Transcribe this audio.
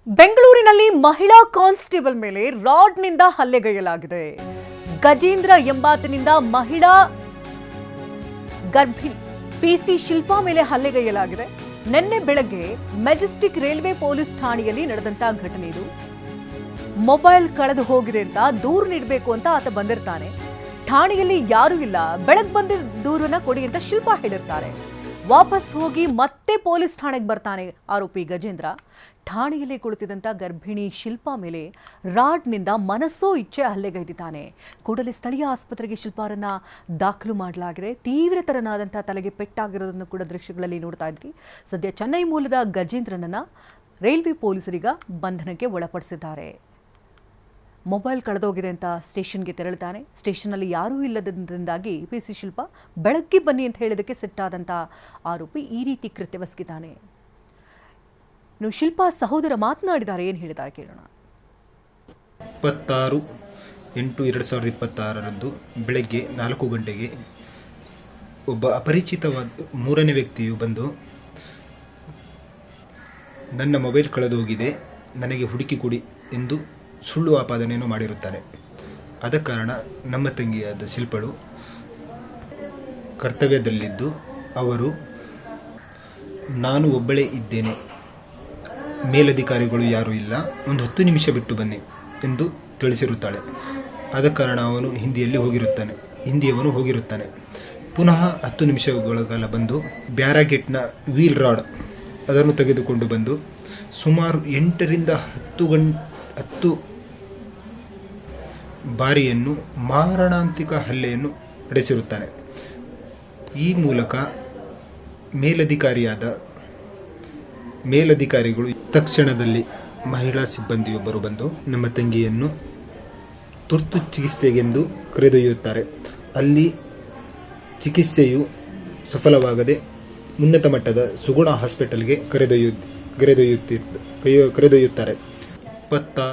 ಬೆಂಗಳೂರಿನಲ್ಲಿ ಮಹಿಳಾ ಕಾನ್ಸ್ಟೇಬಲ್ ಮೇಲೆ ರಾಡ್ನಿಂದ ಹಲ್ಲೆಗೈಯಲಾಗಿದೆ. ಗಜೇಂದ್ರ ಎಂಬಾತನಿಂದ ಮಹಿಳಾ ಗರ್ಭಿಣಿ ಪಿಸಿ ಶಿಲ್ಪಾ ಮೇಲೆ ಹಲ್ಲೆಗೈಯಲಾಗಿದೆ. ನಿನ್ನೆ ಬೆಳಗ್ಗೆ ಮೆಜೆಸ್ಟಿಕ್ ರೈಲ್ವೆ ಪೊಲೀಸ್ ಠಾಣೆಯಲ್ಲಿ ನಡೆದಂತ ಘಟನೆ ಇದು. ಮೊಬೈಲ್ ಕಳೆದು ಹೋಗಿದೆ ಅಂತ ದೂರು ನೀಡಬೇಕು ಅಂತ ಆತ ಬಂದಿರ್ತಾನೆ. ಠಾಣೆಯಲ್ಲಿ ಯಾರೂ ಇಲ್ಲ, ಬೆಳಗ್ಗೆ ಬಂದ ದೂರನ್ನ ಕೊಡಿ ಅಂತ ಶಿಲ್ಪಾ ಹೇಳಿರ್ತಾರೆ. ವಾಪಸ್ ಹೋಗಿ ಮತ್ತೆ ಪೊಲೀಸ್ ಠಾಣೆಗೆ ಬರ್ತಾನೆ ಆರೋಪಿ ಗಜೇಂದ್ರ. ಠಾಣೆಯಲ್ಲಿ ಕುಳಿತಿದ್ದಂಥ ಗರ್ಭಿಣಿ ಶಿಲ್ಪಾ ಮೇಲೆ ರಾಡ್ನಿಂದ ಮನಸ್ಸೋ ಇಚ್ಛೆ ಹಲ್ಲೆಗೈದಿದ್ದಾನೆ. ಕೂಡಲೇ ಸ್ಥಳೀಯ ಆಸ್ಪತ್ರೆಗೆ ಶಿಲ್ಪಾರನ್ನ ದಾಖಲು ಮಾಡಲಾಗಿದೆ. ತೀವ್ರತರನಾದಂಥ ತಲೆಗೆ ಪೆಟ್ಟಾಗಿರೋದನ್ನು ಕೂಡ ದೃಶ್ಯಗಳಲ್ಲಿ ನೋಡ್ತಾ ಇದ್ರಿ. ಸದ್ಯ ಚೆನ್ನೈ ಮೂಲದ ಗಜೇಂದ್ರನನ್ನ ರೈಲ್ವೆ ಪೊಲೀಸರೀಗ ಬಂಧನಕ್ಕೆ ಒಳಪಡಿಸಿದ್ದಾರೆ. ಮೊಬೈಲ್ ಕಳೆದೋಗಿದೆ ಅಂತ ಸ್ಟೇಷನ್ಗೆ ತೆರಳುತ್ತಾನೆ. ಸ್ಟೇಷನ್ನಲ್ಲಿ ಯಾರೂ ಇಲ್ಲದ್ರಿಂದಾಗಿ ಪಿಸಿ ಶಿಲ್ಪಾ ಬೆಳಗ್ಗೆ ಬನ್ನಿ ಅಂತ ಹೇಳಿದಕ್ಕೆ ಸಿಟ್ಟಾದಂಥ ಆರೋಪಿ ಈ ರೀತಿ ಕೃತ್ಯವೆಸಗಿದ್ದಾನೆ. ಇನ್ನು ಶಿಲ್ಪಾ ಸಹೋದರ ಮಾತನಾಡಿದ್ದಾರೆ, ಏನು ಹೇಳಿದ್ದಾರೆ ಕೇಳೋಣ. 26/8/2026 ಬೆಳಗ್ಗೆ 4 ಗಂಟೆಗೆ ಒಬ್ಬ ಅಪರಿಚಿತವಾದ 3ನೇ ವ್ಯಕ್ತಿಯು ಬಂದು ನನ್ನ ಮೊಬೈಲ್ ಕಳೆದೋಗಿದೆ, ನನಗೆ ಹುಡುಕಿ ಕೊಡಿ ಎಂದು ಸುಳ್ಳು ಆಪಾದನೆಯನ್ನು ಮಾಡಿರುತ್ತಾರೆ. ಆದ ಕಾರಣ ನಮ್ಮ ತಂಗಿಯಾದ ಶಿಲ್ಪಳು ಕರ್ತವ್ಯದಲ್ಲಿದ್ದು ಅವರು ನಾನು ಒಬ್ಬಳೇ ಇದ್ದೇನೆ, ಮೇಲಧಿಕಾರಿಗಳು ಯಾರೂ ಇಲ್ಲ, ಒಂದು 10 ನಿಮಿಷ ಬಿಟ್ಟು ಬನ್ನಿ ಎಂದು ತಿಳಿಸಿರುತ್ತಾಳೆ. ಆದ ಕಾರಣ ಅವನು ಹಿಂದಿಯವನು ಹೋಗಿರುತ್ತಾನೆ. ಪುನಃ 10 ನಿಮಿಷಗಳ ಕಾಲ ಬಂದು ಬ್ಯಾರಾಗೇಟ್ನ ವೀಲ್ ರಾಡ್ ಅದನ್ನು ತೆಗೆದುಕೊಂಡು ಬಂದು ಸುಮಾರು 8 ರಿಂದ 10 ಬಾರಿಯನ್ನು ಮಾರಣಾಂತಿಕ ಹಲ್ಲೆಯನ್ನು ನಡೆಸಿರುತ್ತಾನೆ. ಈ ಮೂಲಕ ಮೇಲಧಿಕಾರಿಗಳು ತಕ್ಷಣದಲ್ಲಿ ಮಹಿಳಾ ಸಿಬ್ಬಂದಿಯೊಬ್ಬರು ಬಂದು ನಮ್ಮ ತಂಗಿಯನ್ನು ತುರ್ತು ಚಿಕಿತ್ಸೆಗೆಂದು ಕರೆದೊಯ್ಯುತ್ತಾರೆ. ಅಲ್ಲಿ ಚಿಕಿತ್ಸೆಯು ಸಫಲವಾಗದೆ ಉನ್ನತ ಮಟ್ಟದ ಸುಗುಣ ಹಾಸ್ಪಿಟಲ್ಗೆ ಕರೆದೊಯ್ಯುತ್ತಾರೆ. 26